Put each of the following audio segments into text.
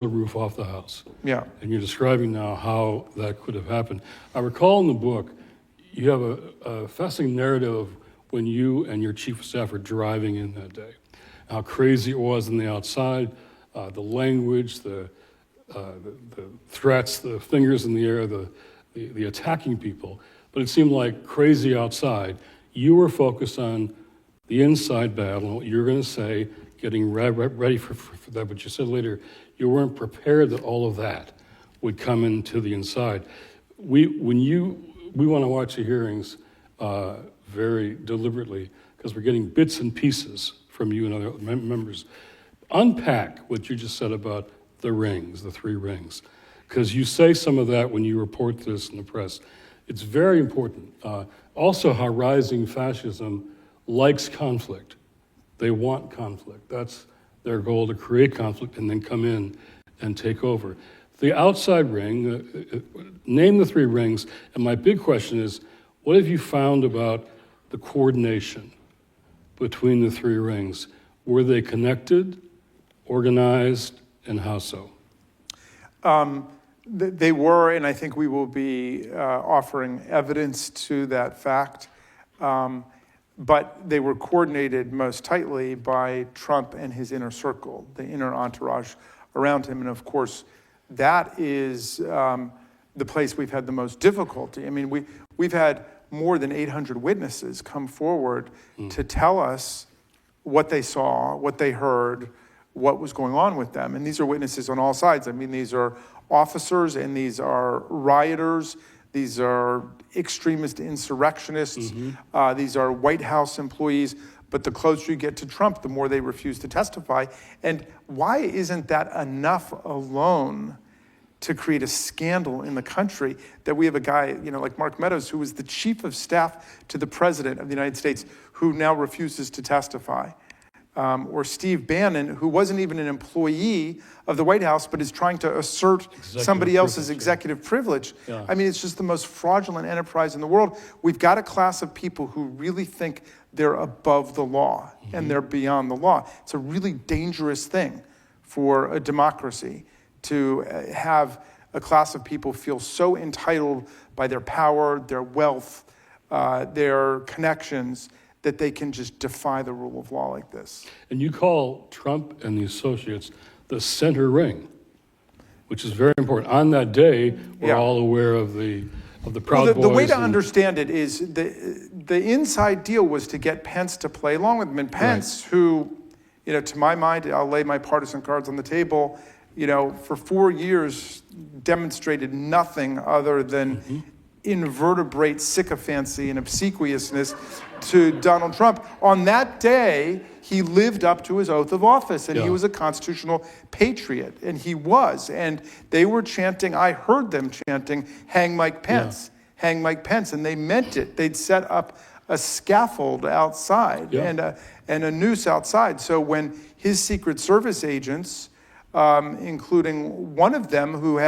the roof off the house. Yeah. And you're describing now how that could have happened. I recall in the book, you have a fascinating narrative of when you and your chief of staff were driving in that day, how crazy it was on the outside, the language, the threats, the fingers in the air, the attacking people. But it seemed like crazy outside. You were focused on the inside battle and what you were going to say, getting ready for that. But you said later, you weren't prepared that all of that would come into the inside. We want to watch the hearings very deliberately because we're getting bits and pieces from you and other members. Unpack what you just said about the rings, the three rings, because you say some of that when you report this in the press. It's very important. Also, how rising fascism likes conflict. They want conflict. That's their goal, to create conflict and then come in and take over. The outside ring, name the three rings, and my big question is, what have you found about the coordination between the three rings? Were they connected, organized, and how so? They were, and I think we will be offering evidence to that fact. But they were coordinated most tightly by Trump and his inner circle, the inner entourage around him. And of course, that is the place we've had the most difficulty. I mean, we've had more than 800 witnesses come forward to tell us what they saw, what they heard, what was going on with them. And these are witnesses on all sides. I mean, these are officers and these are rioters. These are extremist insurrectionists. These are White House employees. But the closer you get to Trump, the more they refuse to testify. And why isn't that enough alone to create a scandal in the country that we have a guy, like Mark Meadows, who was the chief of staff to the president of the United States, who now refuses to testify? Or Steve Bannon, who wasn't even an employee of the White House, but is trying to assert somebody else's executive privilege. Yeah. I mean, it's just the most fraudulent enterprise in the world. We've got a class of people who really think they're above the law and they're beyond the law. It's a really dangerous thing for a democracy to have a class of people feel so entitled by their power, their wealth, their connections, that they can just defy the rule of law like this. And you call Trump and the associates the center ring, which is very important. On that day, we're all aware of the Proud Boys. The way to understand it is the inside deal was to get Pence to play along with him. And Pence, who, to my mind, I'll lay my partisan cards on the table, for 4 years demonstrated nothing other than invertebrate sycophancy and obsequiousness to Donald Trump. On that day, he lived up to his oath of office, and he was a constitutional patriot, and he was. And they were chanting, I heard them chanting, hang Mike Pence, hang Mike Pence, and they meant it. They'd set up a scaffold outside and a noose outside. So when his Secret Service agents, including one of them who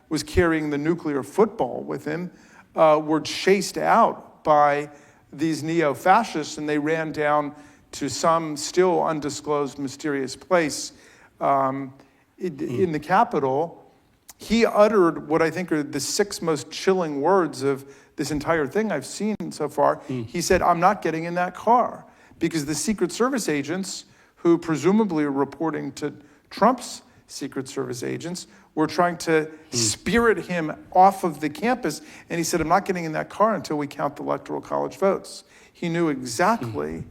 was carrying the nuclear football with him, were chased out by these neo-fascists, and they ran down to some still undisclosed mysterious place in the Capitol. He uttered what I think are the 6 most chilling words of this entire thing I've seen so far. He said, I'm not getting in that car, because the Secret Service agents, who presumably are reporting to Trump's Secret Service agents, were trying to spirit him off of the campus. And he said, I'm not getting in that car until we count the Electoral College votes. He knew exactly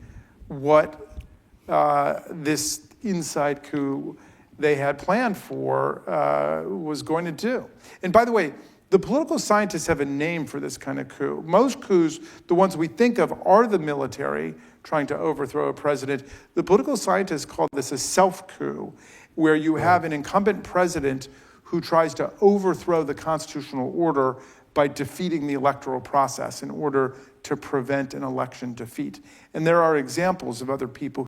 what this inside coup they had planned for was going to do. And by the way, the political scientists have a name for this kind of coup. Most coups, the ones we think of, are the military trying to overthrow a president. The political scientists call this a self-coup, where you have an incumbent president who tries to overthrow the constitutional order by defeating the electoral process in order to prevent an election defeat. And there are examples of other people